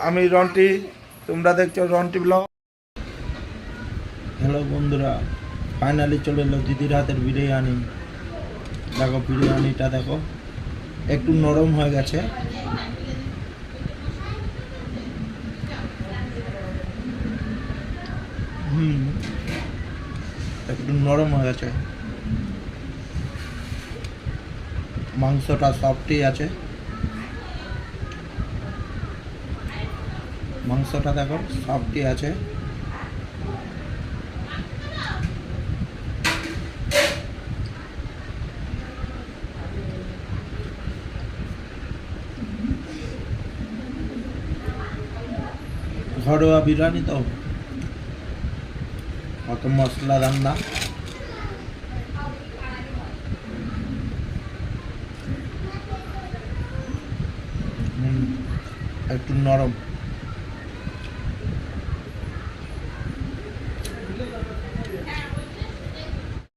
আমি রন্টি, তোমরা দেখছো রন্টি ব্লগ। হ্যালো বন্ধুরা, ফাইনালি চলে এলো দিদির হাতের বিরিয়ানি। দেখো বিরিয়ানিটা দেখো, একটু নরম হয়ে গেছে। একটু নরম হয়ে গেছে, মাংসটা সফটই আছে। মাংসটা দেখো সফটই আছে। ঘরোয়া বিরিয়ানি তো, অত মশলা রান্না। একটু নরম।